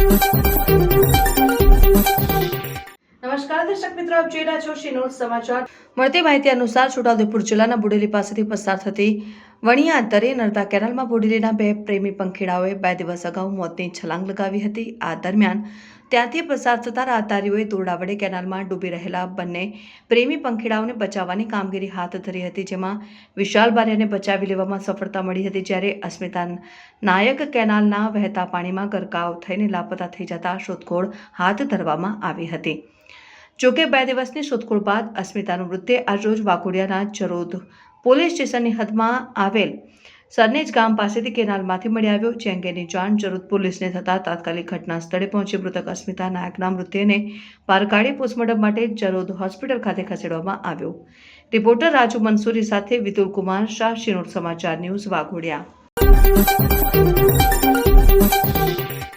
નમસ્કાર દર્શક મિત્રો, આપ જોઈ રહ્યા છો શિનોર સમાચાર। મળતી માહિતી અનુસાર છોટાઉદેપુર જિલ્લાના બોડેલી પાસેથી પસાર થતી વણિયા અંતરે નર્મદા કેનાલમાં બોડેલીના બે પ્રેમી પંખીડાઓએ 2 દિવસ અગાઉ મોતની છલાંગ લગાવી હતી। આ દરમિયાન ત્યાંથી પસાર થતા રાહદારીઓએ દોરડા વડે કેનાલમાં ડૂબી રહેલા બંને પ્રેમી પંખીડાઓને બચાવવાની કામગીરી હાથ ધરી હતી, જેમાં વિશાલ બારિયાને બચાવી લેવામાં સફળતા મળી હતી, જ્યારે અસ્મિતા નાયક કેનાલના વહેતા પાણીમાં ગરકાવ થઈને લાપતા થઈ જતા શોધખોળ હાથ ધરવામાં આવી હતી। જોકે 2 દિવસની શોધખોળ બાદ અસ્મિતાનું મૃતદેહ આજરોજ વાઘોડિયાના જરોદ પોલીસ સ્ટેશનની હદમાં આવેલ સરનેજ ગામ પાસેથી કેનાલમાંથી મળી આવ્યો, જે અંગેની જાણ જરોદ પોલીસને થતાં તાત્કાલિક ઘટના સ્થળે પહોંચી મૃતક અસ્મિતા નાયકના મૃતદેહને બહાર કાઢી પોસ્ટમોર્ટમ માટે જરોદ હોસ્પિટલ ખાતે ખસેડવામાં આવ્યો। રિપોર્ટર રાજુ મંસૂરી સાથે વિતુલ કુમાર શાહ, શિનોર સમાચાર ન્યૂઝ, વાઘોડિયા।